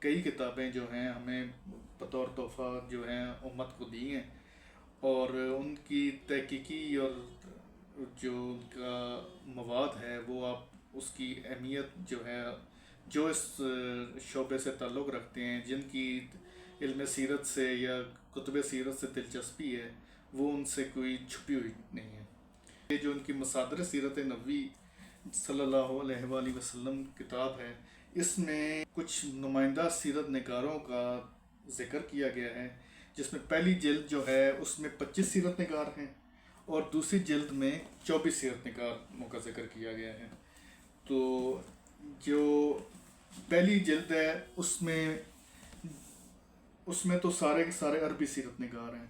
کئی کتابیں جو ہیں ہمیں بطور تحفہ جو ہیں امت کو دی ہیں، اور ان کی تحقیقی اور جو ان کا مواد ہے وہ آپ اس کی اہمیت جو ہے، جو اس شعبے سے تعلق رکھتے ہیں، جن کی علم سیرت سے یا کتب سیرت سے دلچسپی ہے، وہ ان سے کوئی چھپی ہوئی نہیں ہے۔ یہ جو ان کی مصادر سیرت نبوی صلی اللہ علیہ وآلہ وسلم کتاب ہے، اس میں کچھ نمائندہ سیرت نگاروں کا ذکر کیا گیا ہے، جس میں پہلی جلد جو ہے اس میں 25 سیرت نگار ہیں، اور دوسری جلد میں 24 سیرت نگاروں کا ذکر کیا گیا ہے۔ تو جو پہلی جلد ہے اس میں تو سارے کے سارے عربی سیرت نگار ہیں،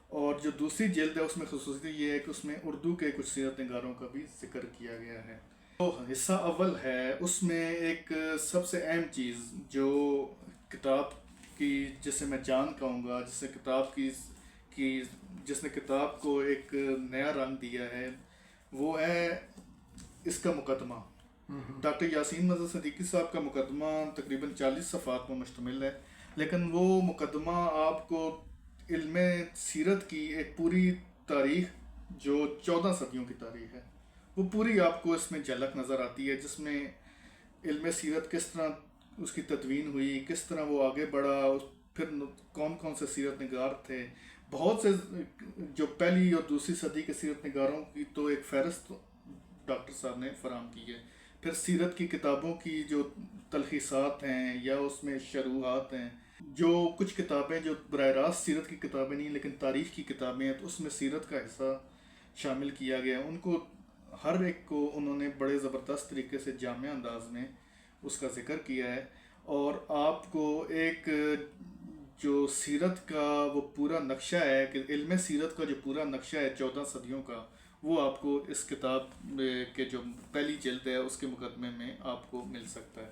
اور جو دوسری جلد ہے اس میں خصوصیت یہ ہے کہ اس میں اردو کے کچھ سیرت نگاروں کا بھی ذکر کیا گیا ہے۔ تو حصہ اول ہے، اس میں ایک سب سے اہم چیز جو کتاب کی، جسے میں جان کہوں گا، جس نے کتاب کو ایک نیا رنگ دیا ہے، وہ ہے اس کا مقدمہ۔ ڈاکٹر یاسین مظہر صدیقی صاحب کا مقدمہ تقریباً 40 صفحات پر مشتمل ہے، لیکن وہ مقدمہ آپ کو علم سیرت کی ایک پوری تاریخ، جو 14 صدیوں کی تاریخ ہے، وہ پوری آپ کو اس میں جھلک نظر آتی ہے، جس میں علم سیرت کس طرح اس کی تدوین ہوئی، کس طرح وہ آگے بڑھا، پھر کون کون سے سیرت نگار تھے۔ بہت سے جو پہلی اور دوسری صدی کے سیرت نگاروں کی تو ایک فہرست ڈاکٹر صاحب نے فراہم کی ہے۔ پھر سیرت کی کتابوں کی جو تلخیصات ہیں یا اس میں شروحات ہیں، جو کچھ کتابیں جو براہ راست سیرت کی کتابیں نہیں لیکن تاریخ کی کتابیں ہیں، تو اس میں سیرت کا حصہ شامل کیا گیا ہے۔ ان کو ہر ایک کو انہوں نے بڑے زبردست طریقے سے جامع انداز میں اس کا ذکر کیا ہے، اور آپ کو ایک جو سیرت کا وہ پورا نقشہ ہے، کہ علم سیرت کا جو پورا نقشہ ہے 14 صدیوں کا، وہ آپ کو اس کتاب کے جو پہلی جلد ہے اس کے مقدمے میں آپ کو مل سکتا ہے۔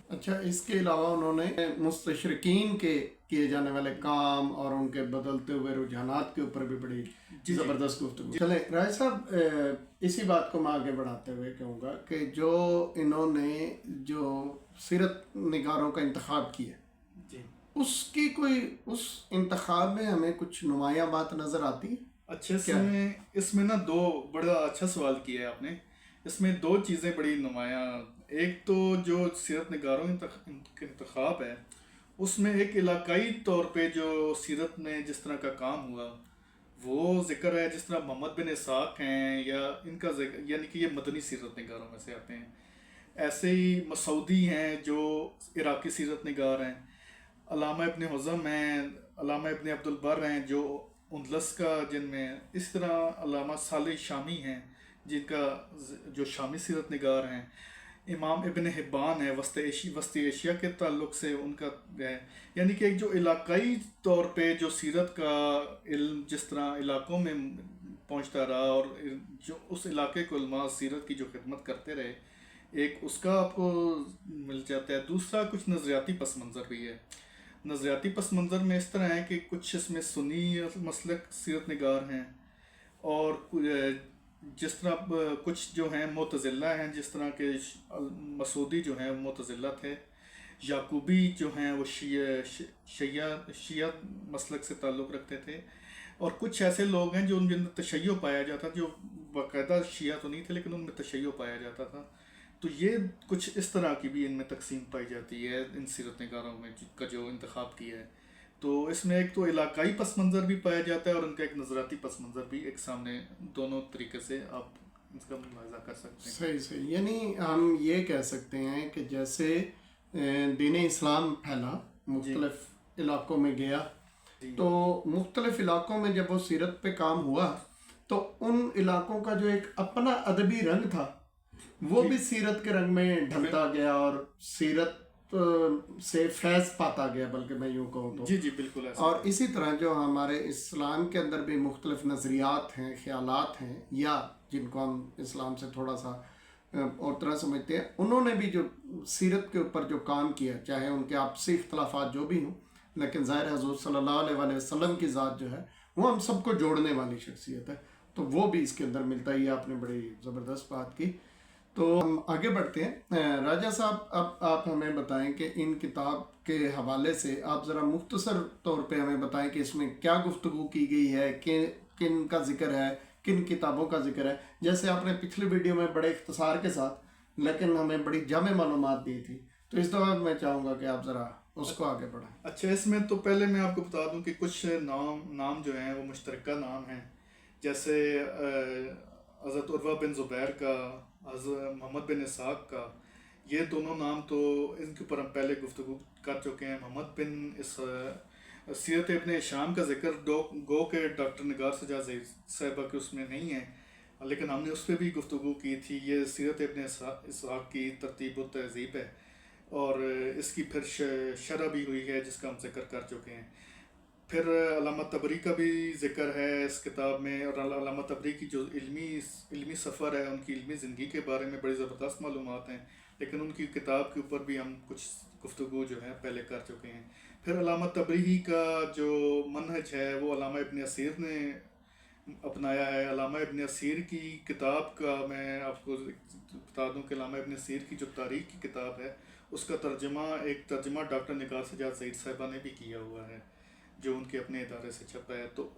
اچھا، اس کے علاوہ انہوں نے مستشرقین کے کیے جانے والے کام اور ان کے بدلتے ہوئے رجحانات کے اوپر بھی بڑی زبردست گفتگو۔ چلیں رائے صاحب، اسی بات کو میں آگے بڑھاتے ہوئے کہوں گا کہ جو انہوں نے جو سیرت نگاروں کا انتخاب کیا، اس کی کوئی اس انتخاب میں ہمیں کچھ نمایاں بات نظر آتی ہے؟ اچھا، اس میں نا دو بڑا اچھا سوال کیا ہے آپ نے۔ اس میں دو چیزیں بڑی نمایاں، ایک تو جو سیرت نگاروں کا انتخاب ہے، اس میں ایک علاقائی طور پہ جو سیرت میں جس طرح کا کام ہوا وہ ذکر ہے، جس طرح محمد بن اسحاق ہیں یا ان کا ذکر، یعنی کہ یہ مدنی سیرت نگاروں میں سے آتے ہیں۔ ایسے ہی مسعودی ہیں جو عراقی سیرت نگار ہیں، علامہ ابن حزم ہیں، علامہ ابن عبد البر ہیں جو اندلس کا جن میں، اس طرح علامہ صالح شامی ہیں جن کا جو شامی سیرت نگار ہیں، امام ابن حبان ہے وسطی ایشیا کے تعلق سے ان کا ہے۔ یعنی کہ ایک جو علاقائی طور پہ جو سیرت کا علم جس طرح علاقوں میں پہنچتا رہا، اور جو اس علاقے کو علماء سیرت کی جو خدمت کرتے رہے، ایک اس کا آپ کو مل جاتا ہے۔ دوسرا کچھ نظریاتی پس منظر بھی ہے۔ نظریاتی پس منظر میں اس طرح ہے کہ کچھ اس میں سنی مسلک سیرت نگار ہیں، اور جس طرح کچھ جو ہیں معتزلہ ہیں، جس طرح کے مسعودی جو ہیں معتزلہ تھے، یعقوبی جو ہیں وہ شیعہ مسلک سے تعلق رکھتے تھے، اور کچھ ایسے لوگ ہیں جو ان میں تشیع پایا جاتا، جو باقاعدہ شیعہ تو نہیں تھے لیکن ان میں تشیع پایا جاتا تھا۔ تو یہ کچھ اس طرح کی بھی ان میں تقسیم پائی جاتی ہے ان سیرت نگاروں میں کا جو انتخاب کیا ہے۔ تو اس میں ایک تو علاقائی پس منظر بھی پایا جاتا ہے، اور ان کا ایک نظراتی پس منظر بھی ایک سامنے، دونوں طریقے سے آپ اس کا ملاحظہ کر سکتے ہیں۔ صحیح، یعنی ہم یہ کہہ سکتے ہیں کہ جیسے دین اسلام پھیلا، مختلف علاقوں میں گیا، تو مختلف علاقوں میں جب وہ سیرت پہ کام ہوا تو ان علاقوں کا جو ایک اپنا ادبی رنگ تھا وہ بھی سیرت کے رنگ میں ڈھلتا گیا، اور سیرت سے فیض پاتا گیا، بلکہ میں یوں کہوں تو جی بالکل ایسا۔ اور اسی طرح جو ہمارے اسلام کے اندر بھی مختلف نظریات ہیں، خیالات ہیں، یا جن کو ہم اسلام سے تھوڑا سا اور طرح سمجھتے ہیں، انہوں نے بھی جو سیرت کے اوپر جو کام کیا، چاہے ان کے آپسی اختلافات جو بھی ہوں، لیکن ظاہر حضور صلی اللہ علیہ وآلہ وسلم کی ذات جو ہے وہ ہم سب کو جوڑنے والی شخصیت ہے، تو وہ بھی اس کے اندر ملتا ہی۔ آپ نے بڑی زبردست بات کی۔ تو ہم آگے بڑھتے ہیں۔ راجہ صاحب، اب آپ ہمیں بتائیں کہ ان کتاب کے حوالے سے آپ ذرا مختصر طور پہ ہمیں بتائیں کہ اس میں کیا گفتگو کی گئی ہے، کن کا ذکر ہے، کن کتابوں کا ذکر ہے۔ جیسے آپ نے پچھلی ویڈیو میں بڑے اختصار کے ساتھ لیکن ہمیں بڑی جامع معلومات دی تھی، تو اس دفعہ میں چاہوں گا کہ آپ ذرا اس کو آگے بڑھائیں۔ اچھا، اس میں تو پہلے میں آپ کو بتا دوں کہ کچھ نام جو ہیں وہ مشترکہ نام ہیں، جیسے حضرت عروہ بن زبیر کا، حضرت محمد بن اسحاق کا، یہ دونوں نام تو ان کے اوپر ہم پہلے گفتگو کر چکے ہیں۔ محمد بن سیرت ابن ہشام کا ذکر گو کہ ڈاکٹر نگار سجاد صاحبہ کے اس میں نہیں ہے، لیکن ہم نے اس پہ بھی گفتگو کی تھی۔ یہ سیرت ابن اسحاق کی ترتیب و تہذیب ہے، اور اس کی پھر شرح بھی ہوئی ہے جس کا ہم ذکر کر چکے ہیں۔ پھر علامہ طبری کا بھی ذکر ہے اس کتاب میں، اور علامہ طبری کی جو علمی سفر ہے، ان کی علمی زندگی کے بارے میں بڑی زبردست معلومات ہیں، لیکن ان کی کتاب کے اوپر بھی ہم کچھ گفتگو جو ہے پہلے کر چکے ہیں۔ پھر علامہ طبری کا جو منہج ہے وہ علامہ ابن اثیر نے اپنایا ہے۔ علامہ ابن اثیر کی کتاب کا میں آپ کو بتا دوں کہ علامہ ابن اثیر کی جو تاریخ کی کتاب ہے، اس کا ایک ترجمہ ڈاکٹر نگار سجاد ظہیر صاحبہ نے بھی کیا ہوا ہے، جو ان کے اپنے ادارے سے چھپا ہے۔ تو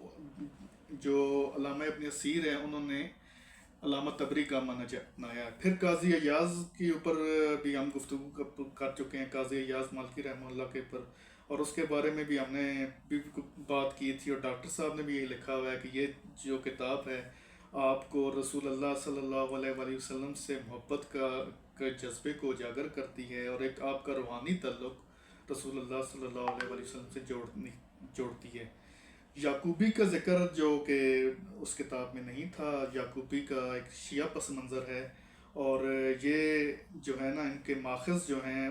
جو علامہ ابن اثیر ہیں انہوں نے علامہ طبری کا منہج اپنایا ہے۔ پھر قاضی ایاز کے اوپر بھی ہم گفتگو کر چکے ہیں، قاضی ایاز مالکی رحمہ اللہ کے اوپر، اور اس کے بارے میں بھی ہم نے بھی بات کی تھی، اور ڈاکٹر صاحب نے بھی یہ لکھا ہوا ہے کہ یہ جو کتاب ہے آپ کو رسول اللہ صلی اللہ علیہ وآلہ وسلم سے محبت کا جذبے کو اجاگر کرتی ہے، اور ایک آپ کا روحانی تعلق رسول اللہ صلی اللہ علیہ وآلہ وسلم سے جوڑتی ہے۔ یعقوبی کا ذکر جو کہ اس کتاب میں نہیں تھا، یعقوبی کا ایک شیعہ پس منظر ہے، اور یہ جو ہے نا ان کے ماخذ جو ہیں،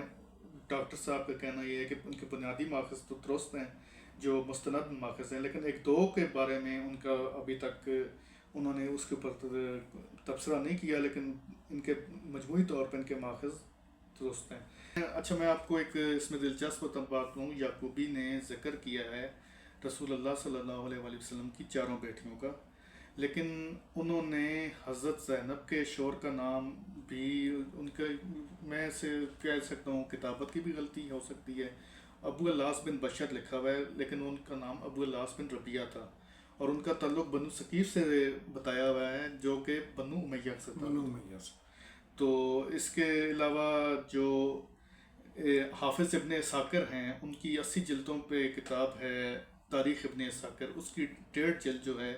ڈاکٹر صاحب کا کہنا یہ ہے کہ ان کے بنیادی ماخذ تو درست ہیں جو مستند ماخذ ہیں، لیکن ایک دو کے بارے میں ان کا ابھی تک انہوں نے اس کے اوپر تبصرہ نہیں کیا، لیکن ان کے مجموعی طور پر ان کے ماخذ درست ہیں۔ اچھا، میں آپ کو ایک اس میں دلچسپ بات دوں، یعقوبی نے ذکر کیا ہے رسول اللہ صلی اللہ علیہ وآلہ وسلم کی 4 بیٹیوں کا، لیکن انہوں نے حضرت زینب کے شوہر کا نام بھی ان کا، میں سے کہہ سکتا ہوں کتابت کی بھی غلطی ہو سکتی ہے، ابو العاص بن بشر لکھا ہوا ہے، لیکن ان کا نام ابو العاص بن ربیعہ تھا، اور ان کا تعلق بنو ثقیف سے بتایا ہوا ہے جو کہ بنو امیہ سے تھا۔ تو اس کے علاوہ جو حافظ ابن اساکر ہیں، ان کی 80 جلدوں پہ کتاب ہے تاریخ ابن اساکر، اس کی 1.5 جلد جو ہے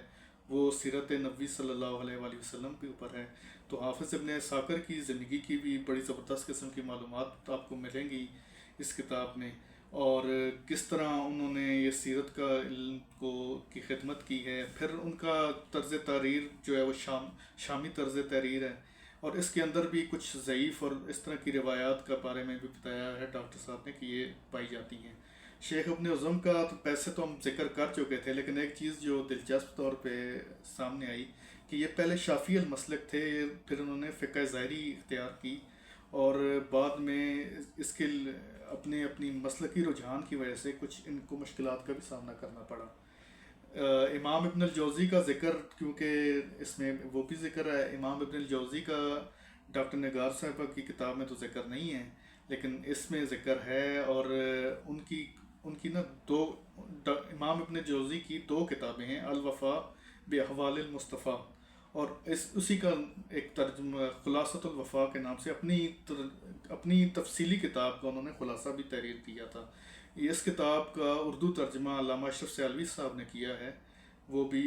وہ سیرت نبوی صلی اللہ علیہ وآلہ وسلم کے اوپر ہے۔ تو حافظ ابن اساکر کی زندگی کی بھی بڑی زبردست قسم کی معلومات آپ کو ملیں گی اس کتاب میں، اور کس طرح انہوں نے یہ سیرت کا علم کی خدمت کی ہے۔ پھر ان کا طرز تحریر جو ہے وہ شامی طرز تحریر ہے، اور اس کے اندر بھی کچھ ضعیف اور اس طرح کی روایات کا بارے میں بھی بتایا ہے ڈاکٹر صاحب نے کہ یہ پائی جاتی ہیں۔ شیخ ابن عظم کا تو پیسے تو ہم ذکر کر چکے تھے، لیکن ایک چیز جو دلچسپ طور پہ سامنے آئی کہ یہ پہلے شافعی المسلک تھے، پھر انہوں نے فقہ ظاہری اختیار کی، اور بعد میں اس کے اپنی مسلکی رجحان کی وجہ سے کچھ ان کو مشکلات کا بھی سامنا کرنا پڑا۔ امام ابن الجوزی کا ذکر، کیونکہ اس میں وہ بھی ذکر ہے، امام ابن الجوزی کا ڈاکٹر نگار صاحبہ کی کتاب میں تو ذکر نہیں ہے، لیکن اس میں ذکر ہے، اور ان کی نا امام ابن الجوزی کی 2 کتابیں ہیں، الوفاء باحوال المصطفیٰ، اور اسی کا ایک ترجمہ خلاصۃ الوفاء کے نام سے اپنی تفصیلی کتاب کا انہوں نے خلاصہ بھی تحریر کیا تھا۔ اس کتاب کا اردو ترجمہ علامہ اشرف سیالوی صاحب نے کیا ہے، وہ بھی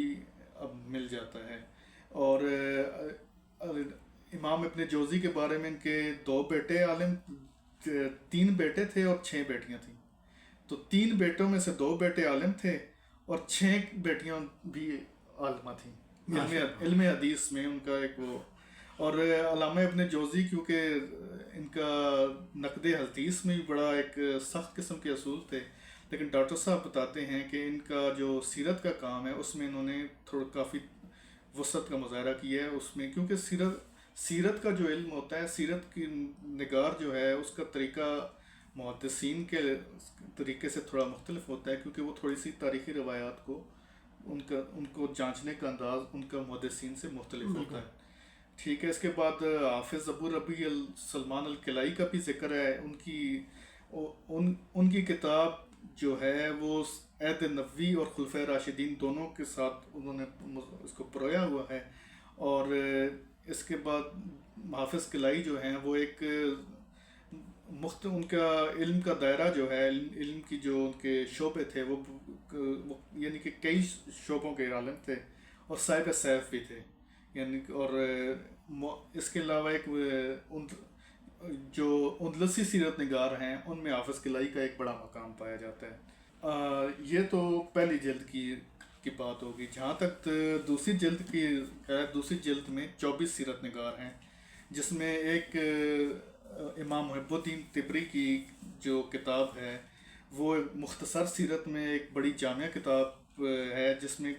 اب مل جاتا ہے۔ اور امام ابن جوزی کے بارے میں ان کے 2 بیٹے عالم، 3 بیٹے تھے اور 6 بیٹیاں تھیں، تو 3 بیٹوں میں سے 2 بیٹے عالم تھے اور 6 بیٹیاں بھی عالمہ تھیں علم حدیث میں ان کا ایک وہ۔ اور علامہ ابن جوزی کیونکہ ان کا نقد حدیث میں بھی بڑا ایک سخت قسم کے اصول تھے، لیکن ڈاکٹر صاحب بتاتے ہیں کہ ان کا جو سیرت کا کام ہے اس میں انہوں نے کافی وسعت کا مظاہرہ کیا ہے اس میں، کیونکہ سیرت کا جو علم ہوتا ہے، سیرت کی نگار جو ہے اس کا طریقہ محدثین کے طریقے سے تھوڑا مختلف ہوتا ہے، کیونکہ وہ تھوڑی سی تاریخی روایات کو ان کو جانچنے کا انداز ان کا محدثین سے مختلف ہوتا ہے۔ ٹھیک ہے، اس کے بعد حافظ ابو ربیع سلمان الکلائی کا بھی ذکر ہے. ان کی کتاب جو ہے وہ عہد نبوی اور خلفۂ راشدین دونوں کے ساتھ انہوں نے اس کو پرویا ہوا ہے. اور اس کے بعد حافظ کلائی جو ہیں وہ ایک ان کا علم کا دائرہ جو ہے، علم کی جو ان کے شعبے تھے وہ یعنی کہ کئی شعبوں کے عالم تھے اور صاحب سیف بھی تھے یعنی. اور اس کے علاوہ ایک جو اندلسی سیرت نگار ہیں ان میں حافظ کلائی کا ایک بڑا مقام پایا جاتا ہے. یہ تو پہلی جلد کی بات ہوگی. جہاں تک دوسری جلد میں 24 سیرت نگار ہیں، جس میں ایک امام محب الدین طبری کی جو کتاب ہے وہ مختصر سیرت میں ایک بڑی جامع کتاب ہے، جس میں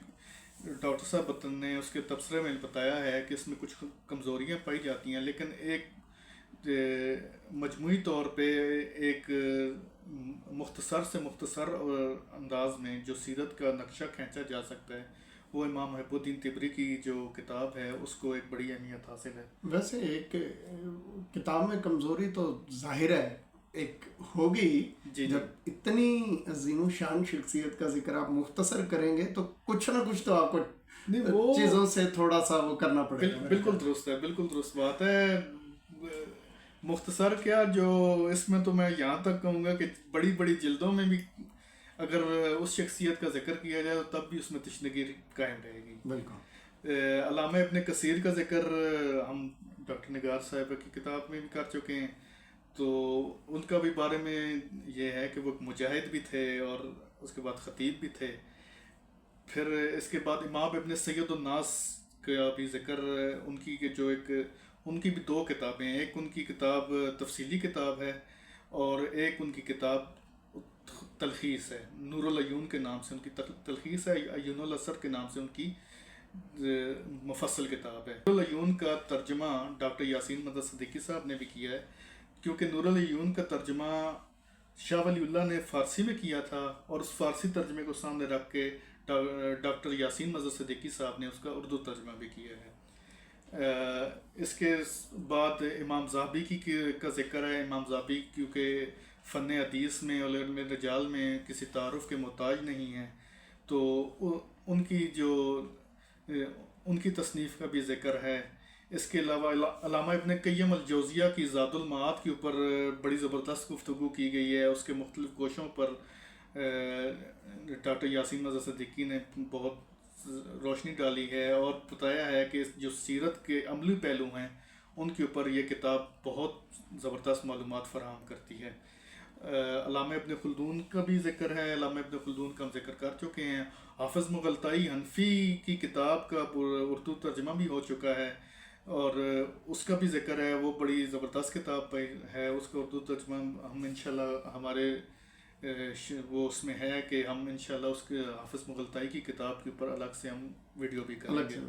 ڈاکٹر صاحب بطن نے اس کے تبصرے میں بتایا ہے کہ اس میں کچھ کمزوریاں پائی جاتی ہیں، لیکن ایک مجموعی طور پہ ایک مختصر سے مختصر انداز میں جو سیرت کا نقشہ کھینچا جا سکتا ہے وہ امام محب الدین طبری کی جو کتاب ہے اس کو ایک بڑی اہمیت حاصل ہے. ویسے ایک کتاب میں کمزوری تو ظاہر ہے ایک ہوگی. جب اتنی عظیم و شان شخصیت کا ذکر آپ مختصر کریں گے تو کچھ نہ کچھ تو آپ کو چیزوں سے تھوڑا سا وہ کرنا پڑے گا. بالکل درست ہے، بالکل درست بات ہے. مختصر کیا، جو اس میں تو میں یہاں تک کہوں گا کہ بڑی بڑی جلدوں میں بھی اگر اس شخصیت کا ذکر کیا جائے تو تب بھی اس میں تشنگی قائم رہے گی. بالکل. علامہ ابن کثیر کا ذکر ہم ڈاکٹر نگار صاحبہ کی کتاب میں بھی کر چکے ہیں. تو ان کا بھی بارے میں یہ ہے کہ وہ مجاہد بھی تھے اور اس کے بعد خطیب بھی تھے. پھر اس کے بعد امام ابن سید الناس کا بھی ذکر ان کی کہ جو ایک ان کی بھی 2 کتابیں ہیں. ایک ان کی کتاب تفصیلی کتاب ہے اور ایک ان کی کتاب تلخیص ہے، نور العیون کے نام سے ان کی تلخیص ہے، عیون الاثر کے نام سے ان کی مفصل کتاب ہے. نور العیون کا ترجمہ ڈاکٹر یاسین مدد صدیقی صاحب نے بھی کیا ہے، کیونکہ نور العیون کا ترجمہ شاہ ولی اللہ نے فارسی میں کیا تھا اور اس فارسی ترجمے کو سامنے رکھ کے ڈاکٹر یاسین مدد صدیقی صاحب نے اس کا اردو ترجمہ بھی کیا ہے. اس کے بعد امام ذہبی کا ذکر ہے. امام ذہبی کیونکہ فن حدیث میں اور علم رجال میں کسی تعارف کے محتاج نہیں ہیں، تو ان کی تصنیف کا بھی ذکر ہے. اس کے علاوہ علامہ ابن قیم الجوزیہ کی زاد المعاد کے اوپر بڑی زبردست گفتگو کی گئی ہے. اس کے مختلف گوشوں پر ڈاکٹر یاسین مدد صدیقی نے بہت روشنی ڈالی ہے اور بتایا ہے کہ جو سیرت کے عملی پہلو ہیں ان کے اوپر یہ کتاب بہت زبردست معلومات فراہم کرتی ہے. علامہ ابن خلدون کا بھی ذکر ہے. علامہ ابن خلدون کا ہم ذکر کر چکے ہیں. حافظ مغلطائی حنفی کی کتاب کا اردو ترجمہ بھی ہو چکا ہے اور اس کا بھی ذکر ہے. وہ بڑی زبردست کتاب ہے. اس کا اردو ترجمہ ہم انشاءاللہ ہمارے وہ اس میں ہے کہ ہم انشاءاللہ اس کے حافظ مغلطائی کی کتاب کے اوپر الگ سے ہم ویڈیو بھی کریں گے.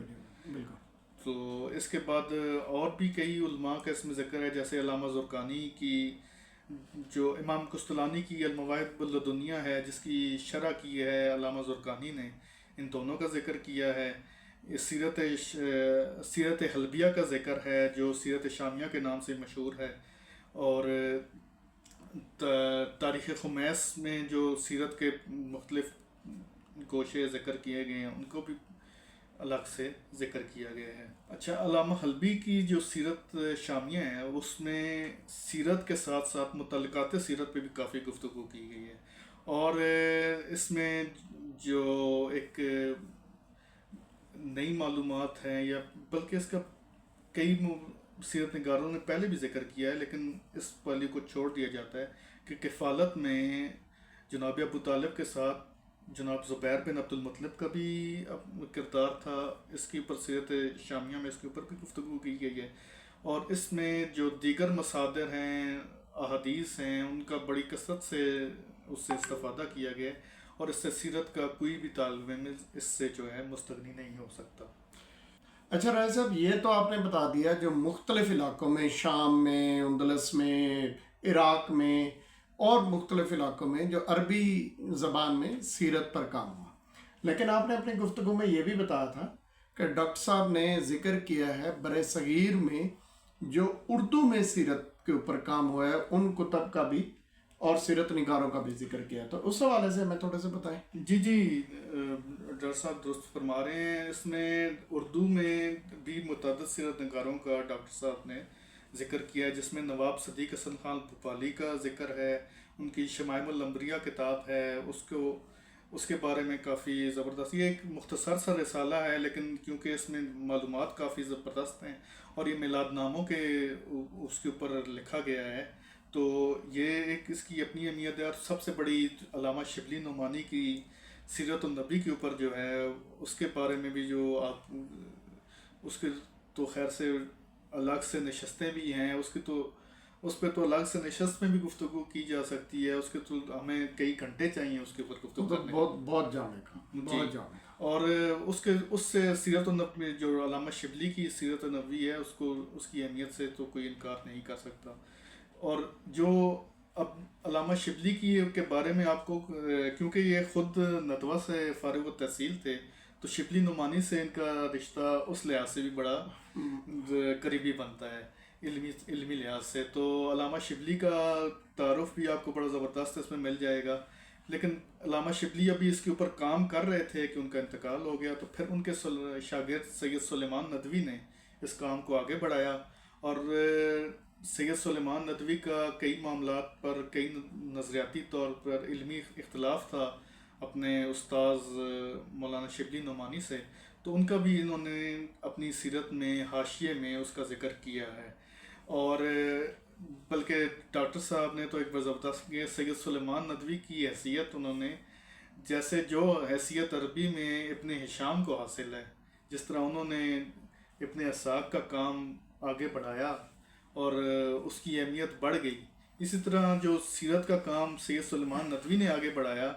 بالکل. تو اس کے بعد اور بھی کئی علماء کا اس میں ذکر ہے، جیسے علامہ زرقانی کی جو امام قسطلانی کی المواہب اللدنیہ ہے جس کی شرح کی ہے علامہ زرقانی نے، ان دونوں کا ذکر کیا ہے. سیرت حلبیہ کا ذکر ہے جو سیرت شامیہ کے نام سے مشہور ہے. اور تاریخ خمیس میں جو سیرت کے مختلف گوشے ذکر کیے گئے ہیں ان کو بھی الگ سے ذکر کیا گیا ہے. اچھا، علامہ حلبی کی جو سیرت شامیہ ہے اس میں سیرت کے ساتھ ساتھ متعلقات سیرت پہ بھی کافی گفتگو کی گئی ہے اور اس میں جو ایک نئی معلومات ہیں یا بلکہ اس کا کئی سیرت نگاروں نے پہلے بھی ذکر کیا ہے لیکن اس پہلو کو چھوڑ دیا جاتا ہے کہ کفالت میں جناب ابو طالب کے ساتھ جناب زبیر بن عبد المطلب کا بھی کردار تھا. اس کے اوپر سیرت شامیہ میں اس کے اوپر بھی گفتگو کی گئی ہے اور اس میں جو دیگر مصادر ہیں، احادیث ہیں، ان کا بڑی کثرت سے اس سے استفادہ کیا گیا اور اس سے سیرت کا کوئی بھی طالب علم اس سے جو ہے مستغنی نہیں ہو سکتا. اچھا راجہ صاحب، یہ تو آپ نے بتا دیا جو مختلف علاقوں میں، شام میں، اندلس میں، عراق میں اور مختلف علاقوں میں جو عربی زبان میں سیرت پر کام ہوا، لیکن آپ نے اپنی گفتگو میں یہ بھی بتایا تھا کہ ڈاکٹر صاحب نے ذکر کیا ہے برِ صغیر میں جو اردو میں سیرت کے اوپر کام ہوا ہے ان کتب کا بھی اور سیرت نگاروں کا بھی ذکر کیا. تو اس حوالے سے ہمیں تھوڑے سے بتائیں. جی ڈاکٹر صاحب درست فرما رہے ہیں. اس میں اردو میں بھی متعدد سیرت نگاروں کا ڈاکٹر صاحب نے ذکر کیا ہے، جس میں نواب صدیق حسن خان بھوپالی کا ذکر ہے. ان کی شمائم الانبیاء کتاب ہے، اس کے بارے میں کافی زبردست، یہ ایک مختصر سا رسالہ ہے لیکن کیونکہ اس میں معلومات کافی زبردست ہیں اور یہ میلاد ناموں کے اس کے اوپر لکھا گیا ہے، تو یہ ایک اس کی اپنی اہمیت ہے. اور سب سے بڑی علامہ شبلی نعمانی کی سیرت النبی کے اوپر جو ہے اس کے بارے میں بھی جو آپ اس کے تو خیر سے الگ سے نشستیں بھی ہیں، اس پہ تو الگ سے نشست میں بھی گفتگو کی جا سکتی ہے. اس کے تو ہمیں کئی گھنٹے چاہیے اس کے اوپر گفتگو کرنے. بہت جانے کا بہت جانے کا. اور اس سے سیرت النبی جو علامہ شبلی کی سیرت النبی ہے اس کی اہمیت سے تو کوئی انکار نہیں کر سکتا. اور جو اب علامہ شبلی کے بارے میں آپ کو، کیونکہ یہ خود ندوہ سے فارغ التحصیل تھے تو شبلی نعمانی سے ان کا رشتہ اس لحاظ سے بھی بڑا قریبی بنتا ہے، علمی لحاظ سے. تو علامہ شبلی کا تعارف بھی آپ کو بڑا زبردست اس میں مل جائے گا. لیکن علامہ شبلی ابھی اس کے اوپر کام کر رہے تھے کہ ان کا انتقال ہو گیا، تو پھر ان کے شاگرد سید سلیمان ندوی نے اس کام کو آگے بڑھایا. اور سید سلیمان ندوی کا کئی معاملات پر، کئی نظریاتی طور پر علمی اختلاف تھا اپنے استاذ مولانا شبلی نعمانی سے، تو ان کا بھی انہوں نے اپنی سیرت میں حاشیے میں اس کا ذکر کیا ہے. اور بلکہ ڈاکٹر صاحب نے تو ایک زبردست سید سلیمان ندوی کی حیثیت انہوں نے، جیسے جو حیثیت عربی میں ابن ہشام کو حاصل ہے، جس طرح انہوں نے ابن اسحاق کا کام آگے بڑھایا اور اس کی اہمیت بڑھ گئی، اسی طرح جو سیرت کا کام سید سلیمان ندوی نے آگے بڑھایا،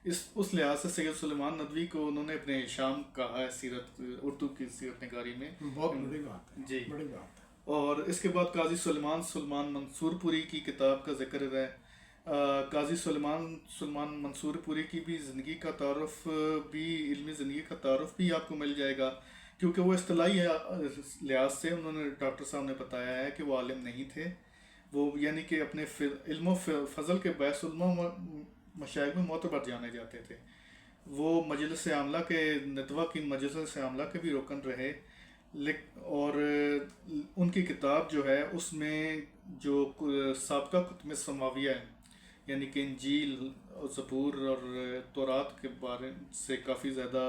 اس لحاظ سے سید سلیمان ندوی کو انہوں نے ابن ہشام کہا ہے سیرت، اردو کی سیرت نگاری میں. بہت بڑی بات ہے. جی بڑی بات ہے. اور اس کے بعد قاضی سلیمان منصور پوری کی کتاب کا ذکر ہے. قاضی سلیمان منصور پوری کی بھی زندگی کا تعارف بھی، علمی زندگی کا تعارف بھی آپ کو مل جائے گا، کیونکہ وہ اصطلاحی لحاظ سے انہوں نے ڈاکٹر صاحب نے بتایا ہے کہ وہ عالم نہیں تھے. وہ یعنی کہ اپنے علم و فضل کے باعث علماء مشائخ میں معتبر جانے جاتے تھے. وہ مجلس عاملہ کے ندوہ کی مجلس عاملہ کے بھی رکن رہے. اور ان کی کتاب جو ہے اس میں جو سابقہ کتب سماویہ ہے، یعنی کہ انجیل اور زبور اور تورات کے بارے سے کافی زیادہ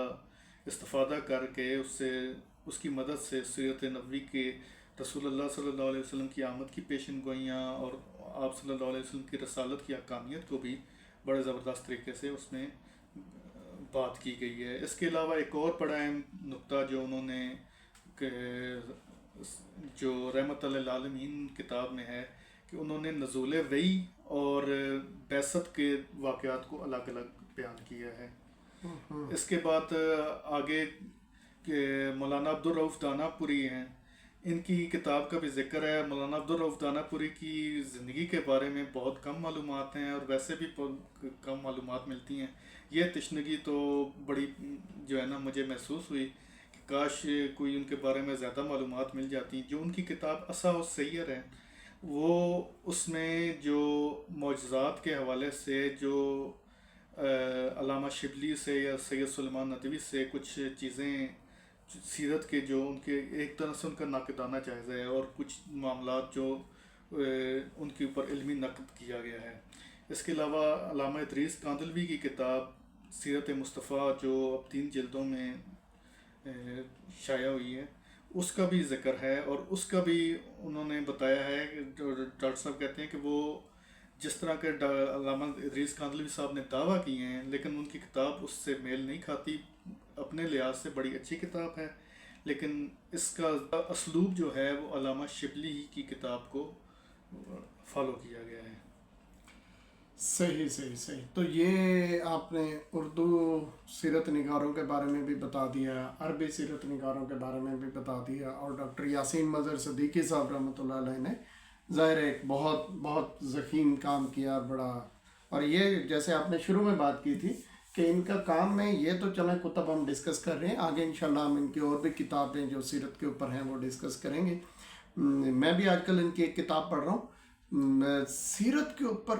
استفادہ کر کے اس کی مدد سے سیرت نبوی کے رسول اللہ صلی اللہ علیہ وسلم کی آمد کی پیشن گوئیاں اور آپ صلی اللہ علیہ وسلم کی رسالت کی حقانیت کو بھی بڑے زبردست طریقے سے اس میں بات کی گئی ہے. اس کے علاوہ ایک اور بڑا اہم نقطہ جو انہوں نے جو رحمت للعالمین کتاب میں ہے کہ انہوں نے نزول وحی اور بعثت کے واقعات کو الگ الگ بیان کیا ہے. اس کے بعد آگے کہ مولانا عبدالرؤف دانا پوری ہیں، ان کی کتاب کا بھی ذکر ہے. مولانا عبدالرؤف دانا پوری کی زندگی کے بارے میں بہت کم معلومات ہیں اور ویسے بھی کم معلومات ملتی ہیں. یہ تشنگی تو بڑی جو ہے نا مجھے محسوس ہوئی کہ کاش کوئی ان کے بارے میں زیادہ معلومات مل جاتی. جو ان کی کتاب اصح السیر ہے، وہ اس میں جو معجزات کے حوالے سے جو علامہ شبلی سے یا سید سلیمان ندوی سے کچھ چیزیں سیرت کے جو ان کے ایک طرح سے ان کا ناقدانہ جائزہ ہے اور کچھ معاملات جو ان کے اوپر علمی نقد کیا گیا ہے. اس کے علاوہ علامہ ادریس کاندلوی کی کتاب سیرت مصطفیٰ جو اب 3 جلدوں میں شائع ہوئی ہے، اس کا بھی ذکر ہے. اور اس کا بھی انہوں نے بتایا ہے کہ ڈاکٹر صاحب کہتے ہیں کہ وہ جس طرح کے علامہ ادریس کاندلوی صاحب نے دعویٰ کیے ہیں لیکن ان کی کتاب اس سے میل نہیں کھاتی. اپنے لحاظ سے بڑی اچھی کتاب ہے لیکن اس کا اسلوب جو ہے وہ علامہ شبلی کی کتاب کو فالو کیا گیا ہے. صحیح. تو یہ آپ نے اردو سیرت نگاروں کے بارے میں بھی بتا دیا، عربی سیرت نگاروں کے بارے میں بھی بتا دیا، اور ڈاکٹر یاسین مظہر صدیقی صاحب رحمۃ اللہ علیہ نے ظاہر ایک بہت ضخیم کام کیا بڑا. اور یہ جیسے آپ نے شروع میں بات کی تھی کہ ان کا کام میں یہ تو چلیں کتب ہم ڈسکس کر رہے ہیں، آگے انشاءاللہ ہم ان کی اور بھی کتابیں جو سیرت کے اوپر ہیں وہ ڈسکس کریں گے۔ میں بھی آج کل ان کی ایک کتاب پڑھ رہا ہوں سیرت کے اوپر،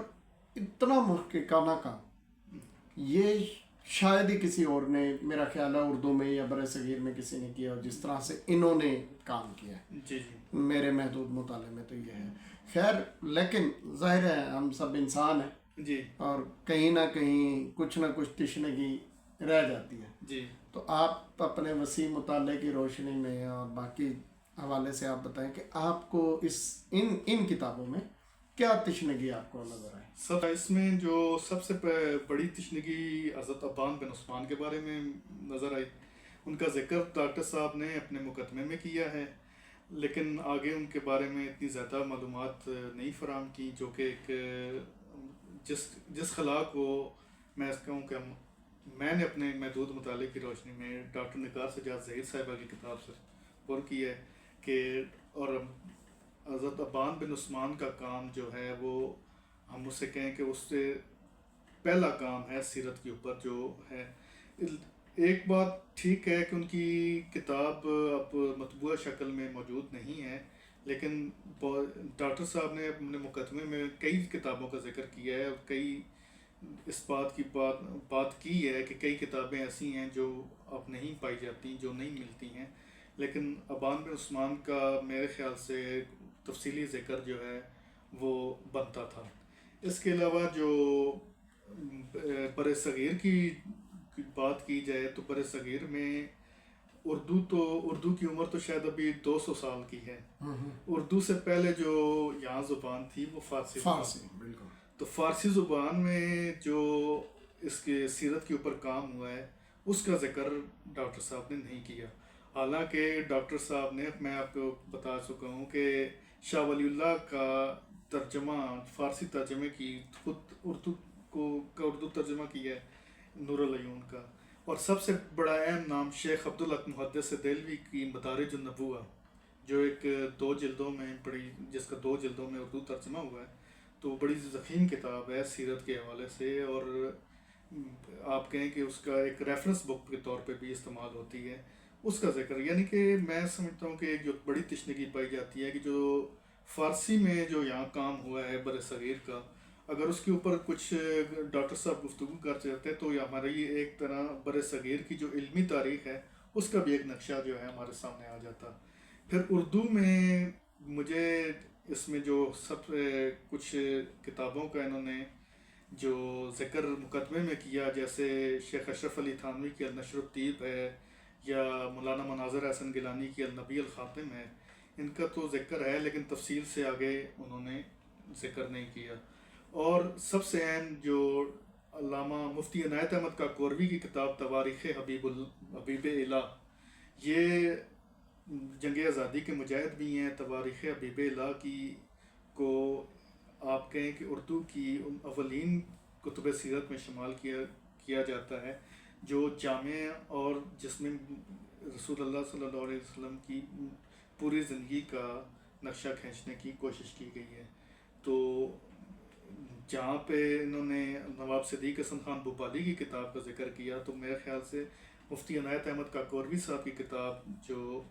اتنا محققانہ کام یہ شاید ہی کسی اور نے، میرا خیال ہے اردو میں یا بر صغیر میں کسی نے کیا، اور جس طرح سے انہوں نے کام کیا ہے جی میرے محدود مطالعے میں تو یہ ہے۔ خیر لیکن ظاہر ہے ہم سب انسان ہیں جی اور کہیں نہ کہیں کچھ نہ کچھ تشنگی رہ جاتی ہے، جی تو آپ اپنے وسیع مطالعے کی روشنی میں اور باقی حوالے سے آپ بتائیں کہ آپ کو ان کتابوں میں کیا تشنگی آپ کو نظر آئی؟ اس میں جو سب سے بڑی تشنگی حضرت ابان بن عثمان کے بارے میں نظر آئی۔ ان کا ذکر ڈاکٹر صاحب نے اپنے مقدمے میں کیا ہے، لیکن آگے ان کے بارے میں اتنی زیادہ معلومات نہیں فراہم کی، جو کہ ایک جس خلا کو میں کہوں کہ میں نے اپنے محدود مطالعے کی روشنی میں ڈاکٹر نگار سجاد ظہیر صاحبہ کی کتاب سے پر کی ہے کہ اور حضرت ابان بن عثمان کا کام جو ہے وہ ہم اس سے کہیں کہ اس سے پہلا کام ہے سیرت کے اوپر جو ہے۔ ایک بات ٹھیک ہے کہ ان کی کتاب اب مطبوعہ شکل میں موجود نہیں ہے، لیکن ڈاکٹر صاحب نے اپنے مقدمے میں کئی کتابوں کا ذکر کیا ہے اور کئی اس بات کی بات کی ہے کہ کئی کتابیں ایسی ہیں جو اب نہیں پائی جاتی، جو نہیں ملتی ہیں، لیکن ابان بن عثمان کا میرے خیال سے تفصیلی ذکر جو ہے وہ بنتا تھا۔ اس کے علاوہ جو بر صغیر کی بات کی جائے تو بر صغیر میں اردو کی عمر تو شاید ابھی 200 سال کی ہے۔ اردو سے پہلے جو یہاں زبان تھی وہ فارسی بالکل۔ تو فارسی زبان میں جو اس کے سیرت کے اوپر کام ہوا ہے اس کا ذکر ڈاکٹر صاحب نے نہیں کیا، حالانکہ ڈاکٹر صاحب نے، میں آپ کو بتا چکا ہوں کہ شاہ ولی اللہ کا ترجمہ فارسی ترجمے کی خود اردو ترجمہ کیا ہے نور العیون کا، اور سب سے بڑا اہم نام شیخ عبدالحق محدث دہلوی کی مدارج النبوہ جو ایک 2 جلدوں میں جس کا 2 جلدوں میں اردو ترجمہ ہوا ہے، تو بڑی ضخیم کتاب ہے سیرت کے حوالے سے، اور آپ کہیں کہ اس کا ایک ریفرنس بک کے طور پہ بھی استعمال ہوتی ہے اس کا ذکر۔ یعنی کہ میں سمجھتا ہوں کہ جو بڑی تشنگی پائی جاتی ہے کہ جو فارسی میں جو یہاں کام ہوا ہے بر صغیر کا، اگر اس کے اوپر کچھ ڈاکٹر صاحب گفتگو کر چاہتے تو یہ ہماری ایک طرح بر صغیر کی جو علمی تاریخ ہے اس کا بھی ایک نقشہ جو ہے ہمارے سامنے آ جاتا۔ پھر اردو میں مجھے اس میں جو سب کچھ کتابوں کا انہوں نے جو ذکر مقدمے میں کیا، جیسے شیخ اشرف علی تھانوی کی النشر الطیب ہے یا مولانا مناظر احسن گیلانی کی النبی الخاتم ہے، ان کا تو ذکر ہے لیکن تفصیل سے آگے انہوں نے ذکر نہیں کیا۔ اور سب سے اہم جو علامہ مفتی عنایت احمد کاکوروی کی کتاب تواریخ حبیب الہ، یہ جنگ آزادی کے مجاہد بھی ہیں۔ تواریخ حبیب الہ کی کو آپ کہیں کہ اردو کی ان اولین کتب سیرت میں شمال کیا جاتا ہے جو جامع اور جس میں رسول اللہ صلی اللہ علیہ وسلم کی پوری زندگی کا نقشہ کھینچنے کی کوشش کی گئی ہے۔ تو جہاں پہ انہوں نے نواب صدیق حسن خان بھوپالی کی کتاب کا ذکر کیا، تو میرے خیال سے مفتی عنایت احمد کاکوروی صاحب کی کتاب جو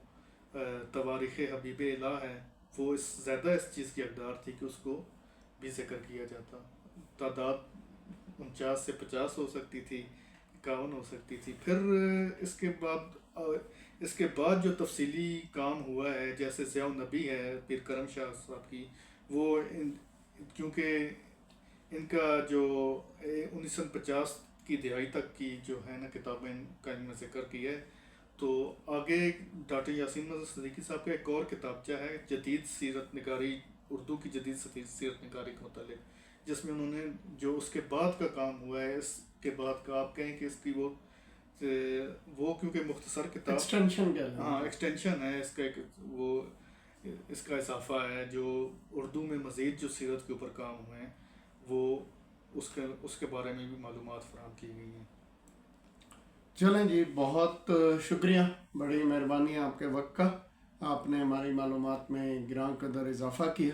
تواریخ حبیب الہ ہے وہ زیادہ اس چیز کی حقدار تھی کہ اس کو بھی ذکر کیا جاتا۔ تعداد 49 سے 50 ہو سکتی تھی، 51 ہو سکتی تھی۔ پھر اس کے بعد جو تفصیلی کام ہوا ہے جیسے ضیاء النبی ہے پیر کرم شاہ صاحب کی، وہ کیونکہ ان کا جو 1950 کی دہائی تک کی جو ہے نا کتابیں کا ان میں ذکر کیا ہے، تو آگے ڈاکٹر یاسین نظر صدیقی صاحب کا ایک اور کتابچہ ہے جدید سیرت نگاری، اردو کی جدید سیرت نگاری کے متعلق، جس میں انہوں نے جو اس کے بعد کا کام ہوا ہے، اس کے بعد کا آپ کہیں کہ اس کی وہ کیونکہ مختصر کتاب ایکسٹینشن ہے اس کا، ایک وہ اس کا اضافہ ہے جو اردو میں مزید جو سیرت کے اوپر کام ہوئے ہیں وہ اس کے بارے میں بھی معلومات فراہم کی گئی ہیں۔ چلیں جی، بہت شکریہ، بڑی مہربانی آپ کے وقت کا، آپ نے ہماری معلومات میں گراں قدر اضافہ کیا۔